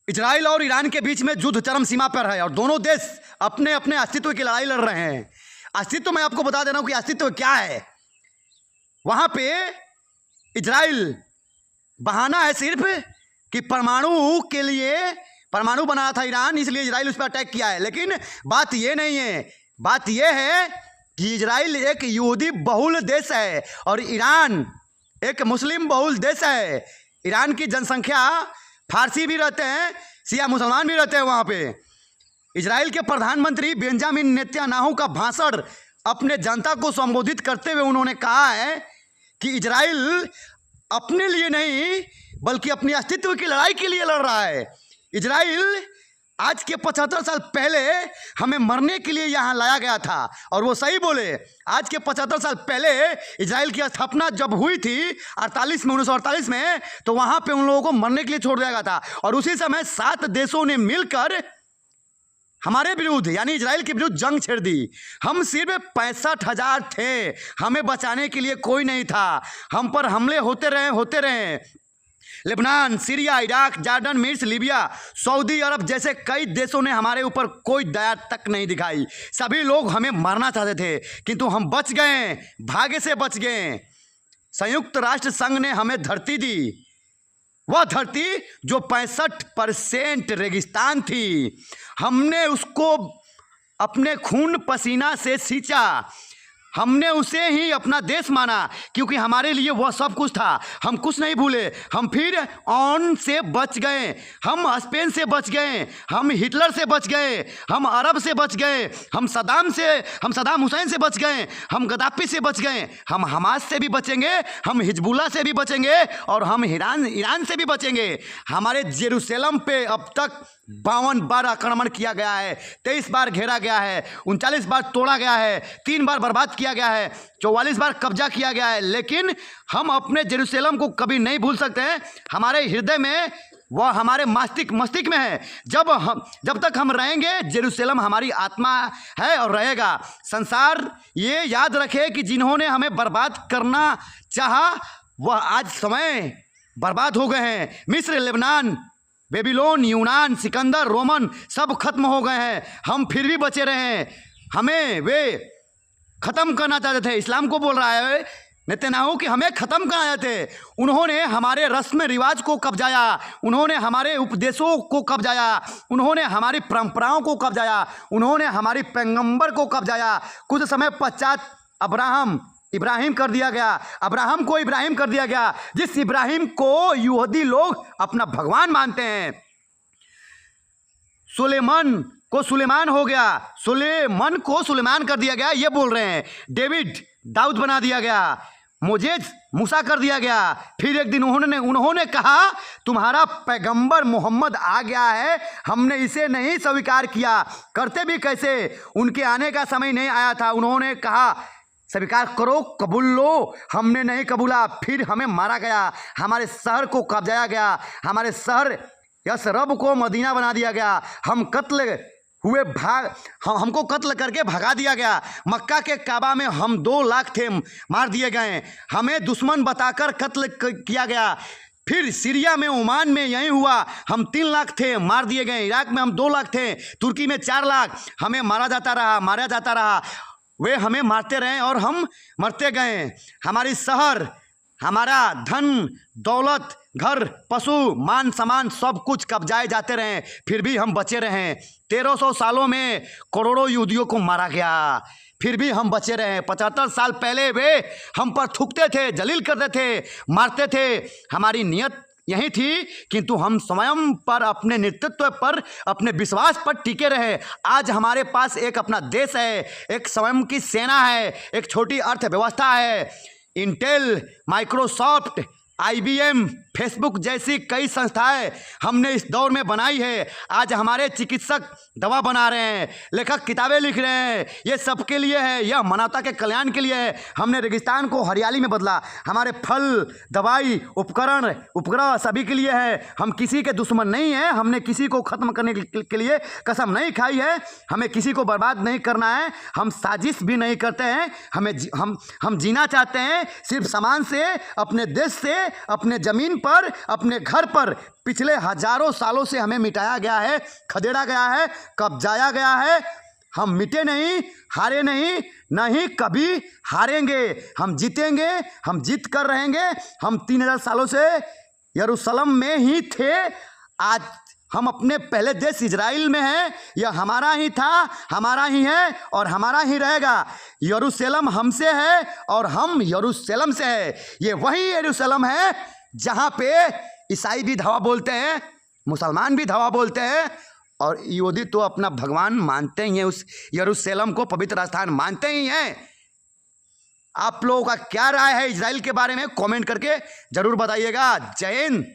Israel और Iran के बीच में युद्ध चरम सीमा पर है और दोनों देश अपने अपने अस्तित्व की लड़ाई लड़ रहे हैं। अस्तित्व मैं आपको बता दे रहा हूं कि अस्तित्व क्या है। वहां पे इजराइल बहाना है सिर्फ कि परमाणु के लिए, परमाणु बनाया था ईरान, इसलिए इजराइल उस पर अटैक किया है। लेकिन बात ये नहीं है, बात ये है कि इजराइल एक यहूदी बहुल देश है और ईरान एक मुस्लिम बहुल देश है। ईरान की जनसंख्या फारसी भी रहते हैं, शिया मुसलमान भी रहते हैं वहाँ पे। इजराइल के प्रधानमंत्री बेंजामिन नेतन्याहू का भाषण अपने जनता को संबोधित करते हुए उन्होंने कहा है कि इजराइल अपने लिए नहीं बल्कि अपने अस्तित्व की लड़ाई के लिए लड़ रहा है। इजराइल आज के 75 साल पहले हमें मरने के लिए यहाँ लाया गया था और वो सही बोले। आज के 75 साल पहले इजराइल की स्थापना जब हुई थी 1948 में, तो वहाँ पे उन लोगों को मरने के लिए छोड़ दिया गया था और उसी समय 7 देशों ने मिलकर हमारे विरुद्ध यानी इजराइल के विरुद्ध जंग छेड़ दी। हम सिर्फ 65,000 थे, हमें बचाने के लिए कोई नहीं था। हम पर हमले होते रहे। लेबनान, सीरिया, इराक, जॉर्डन, मिस्र, लीबिया, सऊदी अरब जैसे कई देशों ने हमारे ऊपर कोई दया तक नहीं दिखाई। सभी लोग हमें मारना चाहते थे किंतु हम बच गए, भाग्य से बच गए। संयुक्त राष्ट्र संघ ने हमें धरती दी, वह धरती जो 65% रेगिस्तान थी। हमने उसको अपने खून पसीना से सींचा, हमने उसे ही अपना देश माना क्योंकि हमारे लिए वह सब कुछ था। हम कुछ नहीं भूले। हम फिर ऑन से बच गए, हम स्पेन से बच गए, हम हिटलर से बच गए, हम अरब से बच गए, हम सदाम हुसैन से बच गए, हम गद्दाफी से बच गए, हम हमास से भी बचेंगे, हम हिजबुल्ला से भी बचेंगे और हम ईरान से भी बचेंगे। हमारे जेरूसलम पे अब तक 52 बार आक्रमण किया गया है, 23 बार घेरा गया है, 39 बार तोड़ा गया है, 3 बार बर्बाद किया गया है, 44 बार कब्जा किया गया है। लेकिन हम अपने जेरूसलम को कभी नहीं भूल सकते हैं। हमारे हृदय में वह, हमारे मस्तिष्क में है। जब तक हम रहेंगे जेरूसलम हमारी आत्मा है और रहेगा। संसार ये याद रखे कि जिन्होंने हमें बर्बाद करना चाहा वह आज समय बर्बाद हो गए हैं। मिस्र, लेबनान, बेबीलोन, यूनान, सिकंदर, रोमन सब खत्म हो गए हैं। हम फिर भी बचे रहे हैं। हमें वे ख़त्म करना चाहते थे। इस्लाम को बोल रहा है नेतन्याहू कि हमें ख़त्म करना चाहते थे। उन्होंने हमारे रस्म रिवाज को कब्जाया, उन्होंने हमारे उपदेशों को कब्जाया, उन्होंने हमारी परंपराओं को कब्जाया, उन्होंने हमारी पैगंबर को कब्जाया। कुछ समय पश्चात इब्राहिम कर दिया गया, अब्राहम को इब्राहिम कर दिया गया, जिस इब्राहिम को यहूदी लोग अपना भगवान मानते हैं। सुलेमान को सुलेमान हो गया, सुलेमान को सुलेमान कर दिया गया, ये बोल रहे हैं। डेविड दाऊद बना दिया गया, मोजेस मूसा कर दिया गया। फिर एक दिन उन्होंने कहा तुम्हारा पैगंबर मोहम्मद आ गया है, हमने इसे नहीं स्वीकार किया। करते भी कैसे, उनके आने का समय नहीं आया था। उन्होंने कहा स्वीकार करो, कबूल लो, हमने नहीं कबूला। फिर हमें मारा गया, हमारे शहर को कब्जाया गया, हमारे शहर यसरब को मदीना बना दिया गया। हमको कत्ल करके भगा दिया गया। मक्का के काबा में हम 2 लाख थे, मार दिए गए। हमें दुश्मन बताकर कत्ल किया गया। फिर सीरिया में, ओमान में यही हुआ, हम 3 लाख थे, मार दिए गए। इराक में हम 2 लाख थे, तुर्की में 4 लाख। हमें मारा जाता रहा। वे हमें मारते रहे और हम मरते गए। हमारी शहर, हमारा धन दौलत, घर, पशु, मान सम्मान सब कुछ कब्जाए जाते रहे, फिर भी हम बचे रहे। 1300 सालों में करोड़ों यहूदियों को मारा गया, फिर भी हम बचे रहे। 75 साल पहले वे हम पर थूकते थे, जलील करते थे, मारते थे। हमारी नियत यही थी किंतु हम स्वयं पर, अपने नेतृत्व पर, अपने विश्वास पर टिके रहे। आज हमारे पास एक अपना देश है, एक स्वयं की सेना है, एक छोटी अर्थव्यवस्था है। इंटेल, माइक्रोसॉफ्ट, IBM, फेसबुक जैसी कई संस्थाएं हमने इस दौर में बनाई है। आज हमारे चिकित्सक दवा बना रहे हैं, लेखक किताबें लिख रहे हैं। ये सबके लिए है, यह मानवता के कल्याण के लिए है। हमने रेगिस्तान को हरियाली में बदला। हमारे फल, दवाई, उपग्रह सभी के लिए है। हम किसी के दुश्मन नहीं हैं। हमने किसी को ख़त्म करने के लिए कसम नहीं खाई है। हमें किसी को बर्बाद नहीं करना है। हम साजिश भी नहीं करते हैं। हम जीना चाहते हैं सिर्फ सामान से, अपने देश से, अपने ज़मीन पर, अपने घर पर पिछले हजारों सालों से हमें मिटाया गया है, खदेड़ा गया है, कब्जाया गया है। हम मिटे नहीं, हारे नहीं, नहीं कभी हारेंगे। हम जीतेंगे, हम जीत कर रहेंगे। हम 3000 सालों से यरूशलेम में ही थे। आज हम अपने पहले देश इजराइल में हैं। यह हमारा ही था, हमारा ही है और हमारा ही रहेगा। यरूशलेम हमसे है और हम यरूशलेम से है। ये वही यरूशलेम है जहाँ पे ईसाई भी धवा बोलते हैं, मुसलमान भी धवा बोलते हैं और यहूदी तो अपना भगवान मानते ही हैं। उस यरूशलेम को पवित्र स्थान मानते ही हैं। आप लोगों का क्या राय है इजराइल के बारे में? कमेंट करके जरूर बताइएगा। जय हिंद।